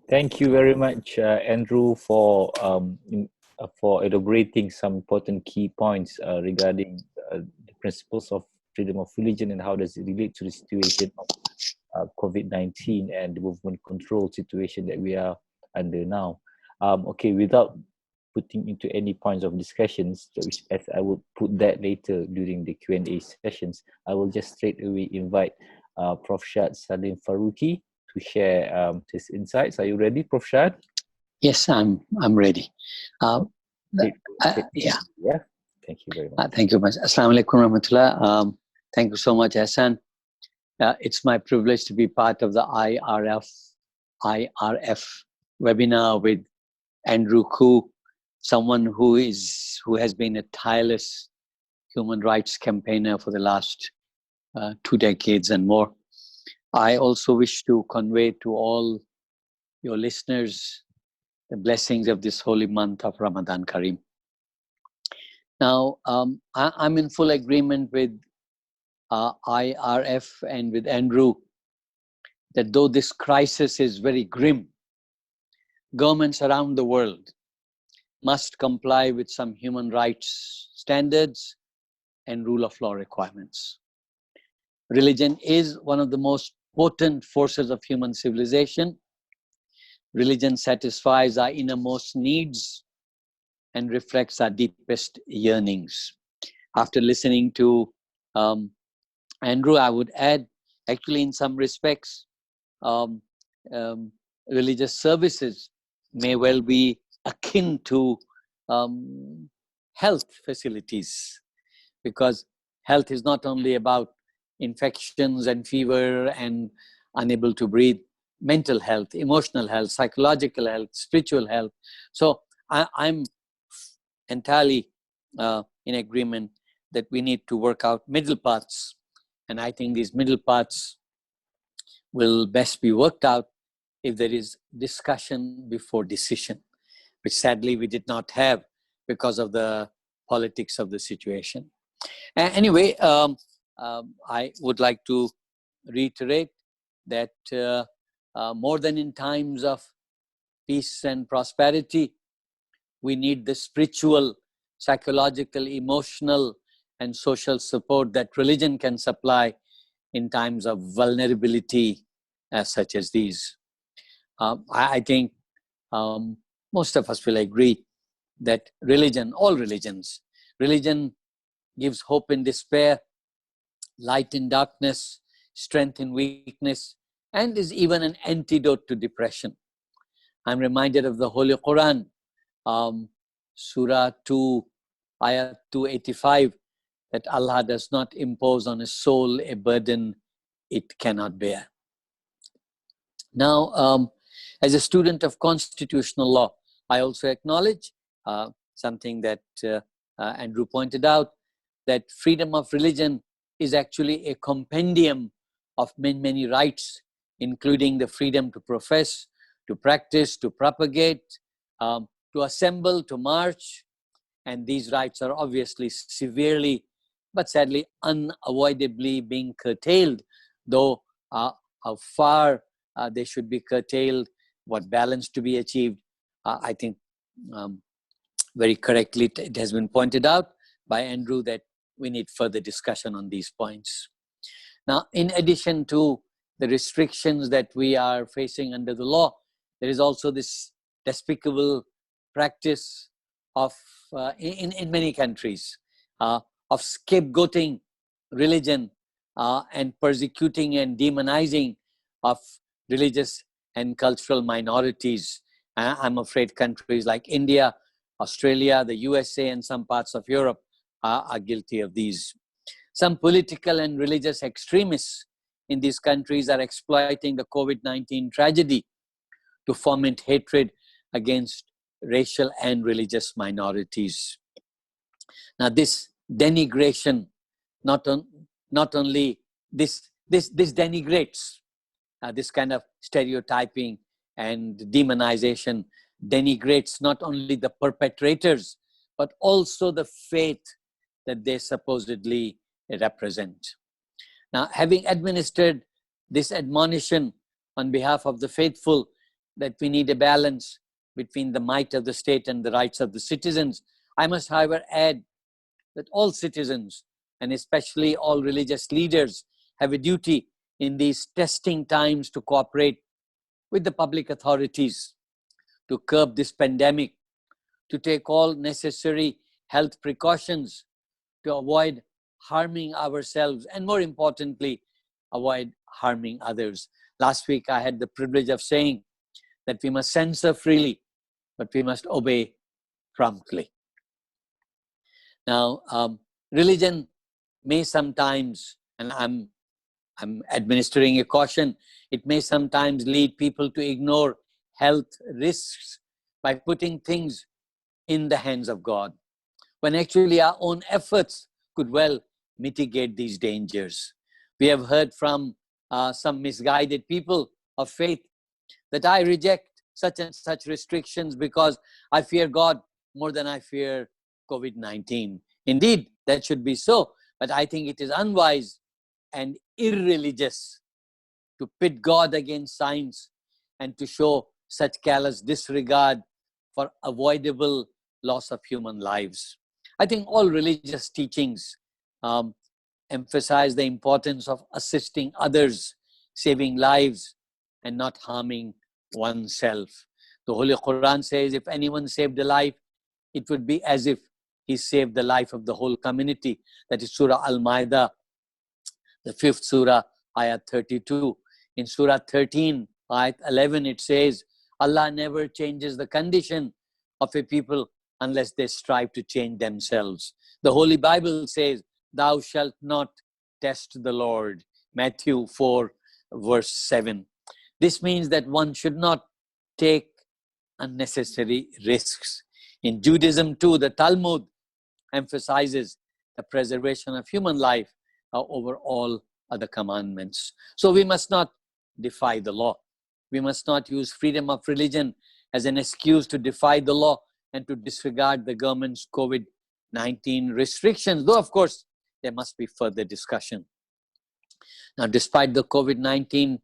Thank you very much, Andrew, for elaborating some important key points regarding the principles of freedom of religion and how does it relate to the situation of COVID-19 and the movement control situation that we are under now. Okay, without putting into any points of discussions, which as I will put that later during the Q&A sessions, I will just straight away invite Prof. Shad Salim Faruqi to share his insights. Are you ready, Prof. Shad? Yes, I'm ready. Yeah. Thank you very much. Thank you much. Assalamu alaikum warahmatullah. Thank you so much, Hassan. It's my privilege to be part of the IRF webinar with Andrew Koo, someone who has been a tireless human rights campaigner for the last 2 decades and more. I also wish to convey to all your listeners the blessings of this holy month of Ramadan Kareem. Now, I'm in full agreement with IRF and with Andrew that though this crisis is very grim, governments around the world must comply with some human rights standards and rule of law requirements. Religion is one of the most potent forces of human civilization. Religion satisfies our innermost needs and reflects our deepest yearnings. After listening to Andrew, I would add, actually in some respects, religious services may well be akin to health facilities, because health is not only about infections and fever and unable to breathe. Mental health, emotional health, psychological health, spiritual health. So I'm entirely in agreement that we need to work out middle paths. And I think these middle paths will best be worked out if there is discussion before decision, which sadly we did not have because of the politics of the situation. Anyway, I would like to reiterate that more than in times of peace and prosperity, we need the spiritual, psychological, emotional, and social support that religion can supply in times of vulnerability such as these. I think most of us will agree that religion, all religions, religion gives hope in despair, light in darkness, strength in weakness, and is even an antidote to depression. I'm reminded of the Holy Quran, Surah 2, Ayah 285, that Allah does not impose on a soul a burden it cannot bear. Now, as a student of constitutional law, I also acknowledge something that Andrew pointed out, that freedom of religion is actually a compendium of many rights, including the freedom to profess, to practice, to propagate, to assemble, to march. And these rights are obviously severely, but sadly unavoidably being curtailed, though how far they should be curtailed, what balance to be achieved, I think very correctly it has been pointed out by Andrew that we need further discussion on these points. Now, in addition to the restrictions that we are facing under the law, there is also this despicable practice of, in many countries, of scapegoating religion and persecuting and demonizing of religious and cultural minorities. I'm afraid countries like India, Australia, the USA, and some parts of Europe are guilty of these. Some political and religious extremists in these countries are exploiting the COVID-19 tragedy to foment hatred against racial and religious minorities. Now, this denigration, not only this denigrates this kind of stereotyping and demonization, denigrates not only the perpetrators, but also the faith that they supposedly represent. Now, having administered this admonition on behalf of the faithful, that we need a balance between the might of the state and the rights of the citizens. I must, however, add that all citizens, and especially all religious leaders, have a duty in these testing times to cooperate with the public authorities to curb this pandemic, to take all necessary health precautions to avoid harming ourselves, and more importantly, avoid harming others. Last week, I had the privilege of saying that we must censor freely, but we must obey promptly. Now, religion may sometimes, and I'm administering a caution, it may sometimes lead people to ignore health risks by putting things in the hands of God, when actually our own efforts could well mitigate these dangers. We have heard from some misguided people of faith that I reject such and such restrictions because I fear God more than I fear COVID-19. Indeed, that should be so, but I think it is unwise and irreligious to pit God against science and to show such callous disregard for avoidable loss of human lives. I think all religious teachings emphasize the importance of assisting others, saving lives, and not harming oneself. The Holy Quran says, if anyone saved a life, it would be as if he saved the life of the whole community. That is Surah Al-Ma'idah, the 5th Surah, Ayat 32. In Surah 13, Ayat 11, it says, Allah never changes the condition of a people unless they strive to change themselves. The Holy Bible says, thou shalt not test the Lord. Matthew 4, verse 7. This means that one should not take unnecessary risks. In Judaism too, the Talmud emphasizes the preservation of human life over all other commandments. So we must not defy the law. We must not use freedom of religion as an excuse to defy the law and to disregard the government's COVID-19 restrictions, though of course there must be further discussion. Now, despite the COVID-19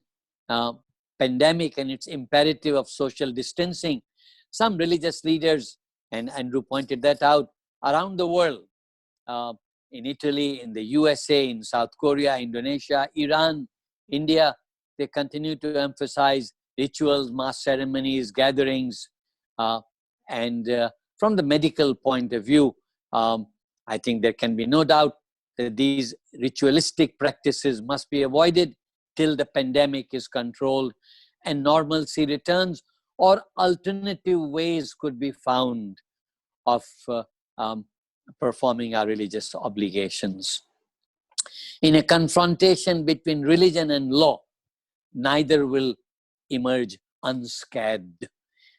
pandemic and its imperative of social distancing, some religious leaders, and Andrew pointed that out, around the world, in Italy, in the USA, in South Korea, Indonesia, Iran, India, they continue to emphasize rituals, mass ceremonies, gatherings, and from the medical point of view, I think there can be no doubt that these ritualistic practices must be avoided till the pandemic is controlled and normalcy returns, or alternative ways could be found of performing our religious obligations. In a confrontation between religion and law, neither will emerge unscathed.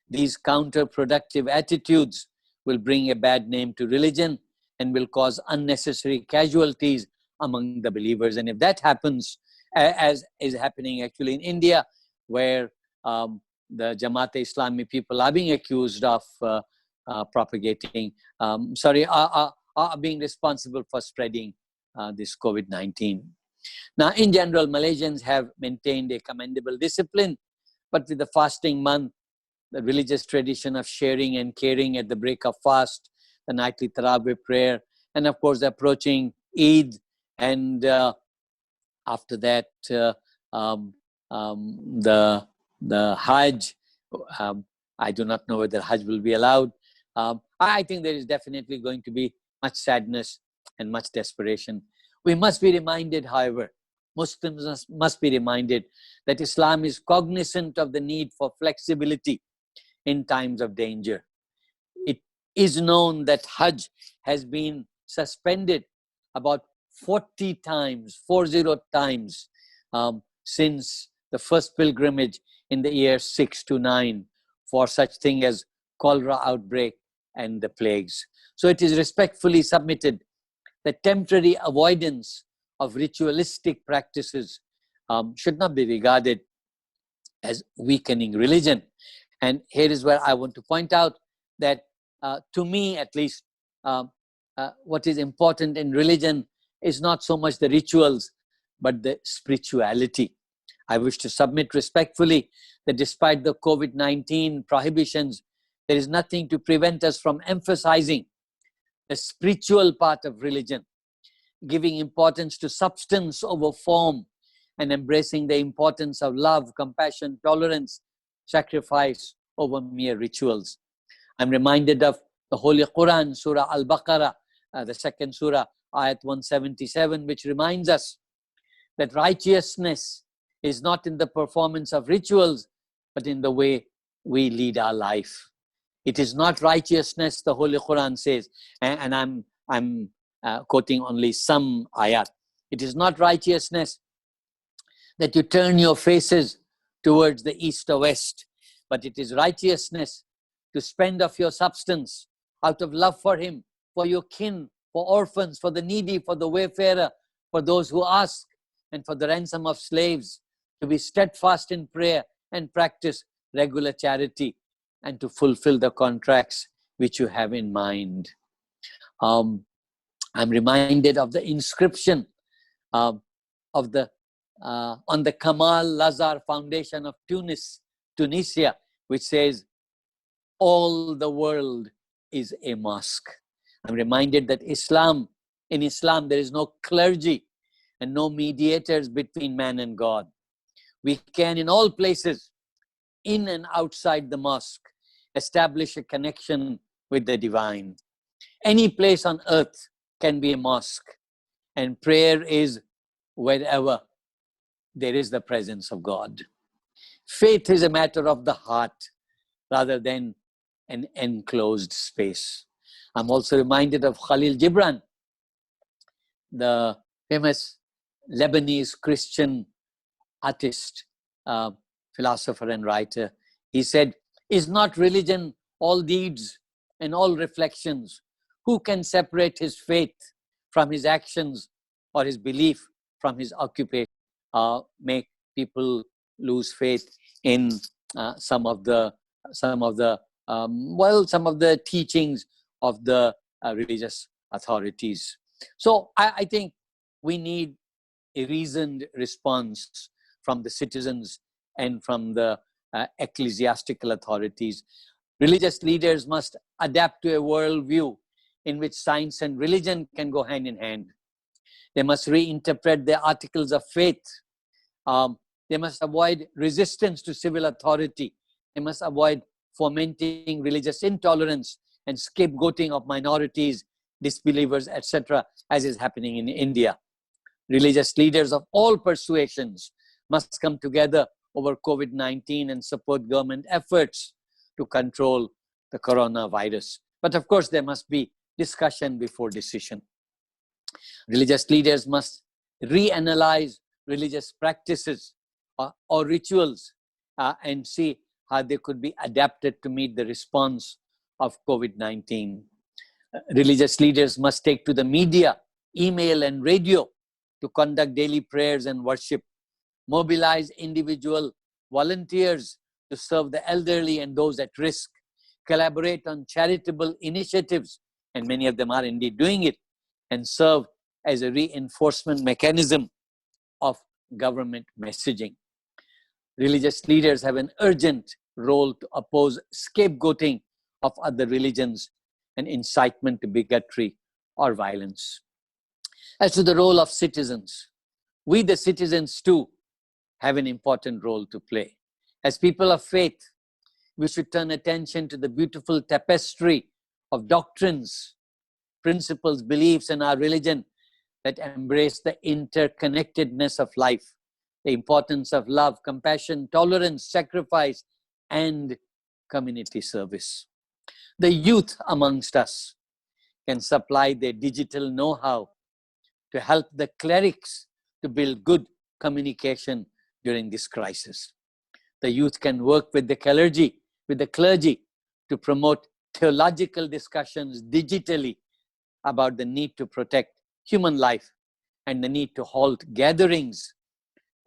These counterproductive attitudes will bring a bad name to religion and will cause unnecessary casualties among the believers. And if that happens, as is happening actually in India, where the Jamaat-e-Islami people are being accused of are being responsible for spreading this COVID-19. Now, in general, Malaysians have maintained a commendable discipline, but with the fasting month, the religious tradition of sharing and caring at the break of fast, the nightly Tarawih prayer, and of course, approaching Eid, and after that, the Hajj. I do not know whether Hajj will be allowed. I think there is definitely going to be much sadness and much desperation. We must be reminded, however, Muslims must be reminded that Islam is cognizant of the need for flexibility in times of danger. It is known that Hajj has been suspended about 40 times since the first pilgrimage in the year 6 to 9 for such thing as cholera outbreak and the plagues. So it is respectfully submitted that temporary avoidance of ritualistic practices should not be regarded as weakening religion. And here is where I want to point out that to me at least, what is important in religion is not so much the rituals, but the spirituality. I wish to submit respectfully that despite the COVID-19 prohibitions, there is nothing to prevent us from emphasizing the spiritual part of religion, giving importance to substance over form, and embracing the importance of love, compassion, tolerance, sacrifice over mere rituals. I'm reminded of the Holy Quran, Surah Al-Baqarah, the second surah, ayat 177, which reminds us that righteousness is not in the performance of rituals, but in the way we lead our life. It is not righteousness, the Holy Quran says, and I'm quoting only some ayat. It is not righteousness that you turn your faces towards the east or west, but it is righteousness to spend of your substance out of love for Him, for your kin, for orphans, for the needy, for the wayfarer, for those who ask, and for the ransom of slaves, to be steadfast in prayer and practice regular charity, and to fulfill the contracts which you have in mind. I'm reminded of the inscription of the on the Kamal Lazar Foundation of Tunisia, which says, all the world is a mosque. I'm reminded that in Islam, there is no clergy and no mediators between man and God. We can, in all places, in and outside the mosque, establish a connection with the divine. Any place on earth can be a mosque, and prayer is wherever there is the presence of God. Faith is a matter of the heart rather than an enclosed space. I'm also reminded of Khalil Gibran, the famous Lebanese Christian artist, philosopher and writer. He said, is not religion all deeds and all reflections? Who can separate his faith from his actions or his belief from his occupation? Make people lose faith in some of the teachings of the religious authorities. So I think we need a reasoned response from the citizens and from the ecclesiastical authorities. Religious leaders must adapt to a worldview in which science and religion can go hand in hand. They must reinterpret their articles of faith. They must avoid resistance to civil authority. They must avoid fomenting religious intolerance and scapegoating of minorities, disbelievers, etc., as is happening in India. Religious leaders of all persuasions must come together over COVID-19 and support government efforts to control the coronavirus. But of course, there must be discussion before decision. Religious leaders must reanalyze religious practices or rituals and see how they could be adapted to meet the response of COVID-19. Religious leaders must take to the media, email and radio to conduct daily prayers and worship, mobilize individual volunteers to serve the elderly and those at risk, collaborate on charitable initiatives, and many of them are indeed doing it, and serve as a reinforcement mechanism of government messaging. Religious leaders have an urgent role to oppose scapegoating of other religions and incitement to bigotry or violence. As to the role of citizens, we the citizens too have an important role to play. As people of faith, we should turn attention to the beautiful tapestry of doctrines, principles, beliefs in our religion that embrace the interconnectedness of life, the importance of love, compassion, tolerance, sacrifice, and community service. The youth amongst us can supply their digital know-how to help the clerics to build good communication during this crisis. The youth can work with the clergy to promote theological discussions digitally about the need to protect human life and the need to halt gatherings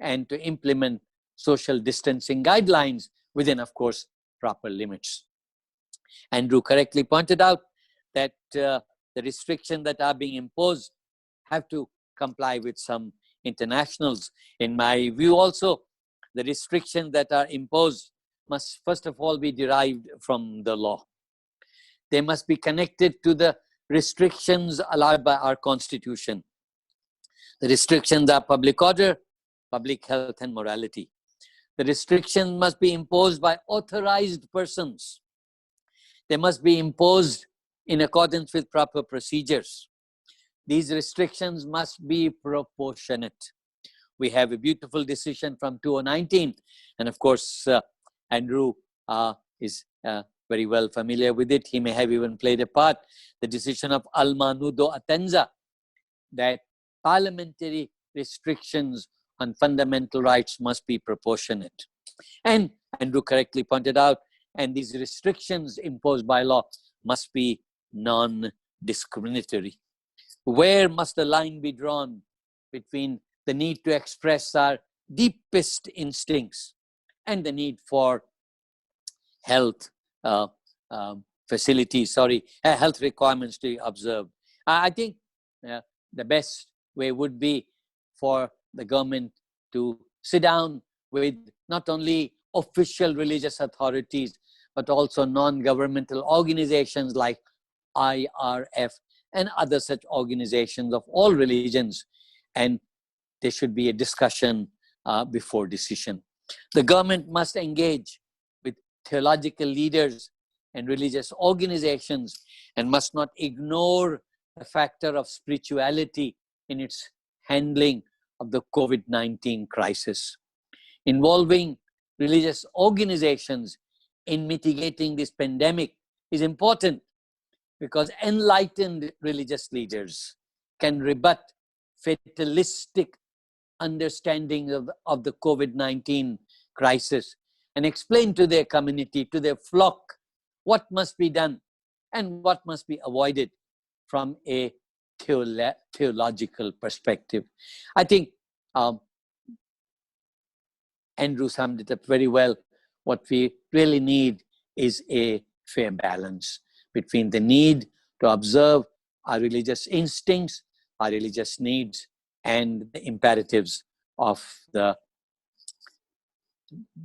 and to implement social distancing guidelines within, of course, proper limits. Andrew correctly pointed out that the restrictions that are being imposed have to comply with some internationals. In my view also, the restrictions that are imposed must first of all be derived from the law. They must be connected to the restrictions allowed by our constitution. The restrictions are public order, public health, and morality. The restrictions must be imposed by authorized persons. They must be imposed in accordance with proper procedures. These restrictions must be proportionate. We have a beautiful decision from 2019, and of course, Andrew is very well familiar with it. He may have even played a part. The decision of Al-Manudo Atenza, that parliamentary restrictions on fundamental rights must be proportionate. And Andrew correctly pointed out, and these restrictions imposed by law must be non-discriminatory. Where must the line be drawn between the need to express our deepest instincts and the need for health health requirements to be observed? I think the best way would be for the government to sit down with not only official religious authorities, but also non-governmental organizations like IRF and other such organizations of all religions, and there should be a discussion before decision. The government must engage with theological leaders and religious organizations and must not ignore the factor of spirituality in its handling of the COVID-19 crisis. Involving religious organizations in mitigating this pandemic is important, because enlightened religious leaders can rebut fatalistic understanding of the COVID-19 crisis and explain to their community, to their flock, what must be done and what must be avoided from a theological perspective. I think Andrew summed it up very well. What we really need is a fair balance between the need to observe our religious instincts, our religious needs, and the imperatives of the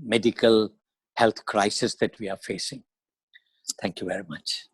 medical health crisis that we are facing. Thank you very much.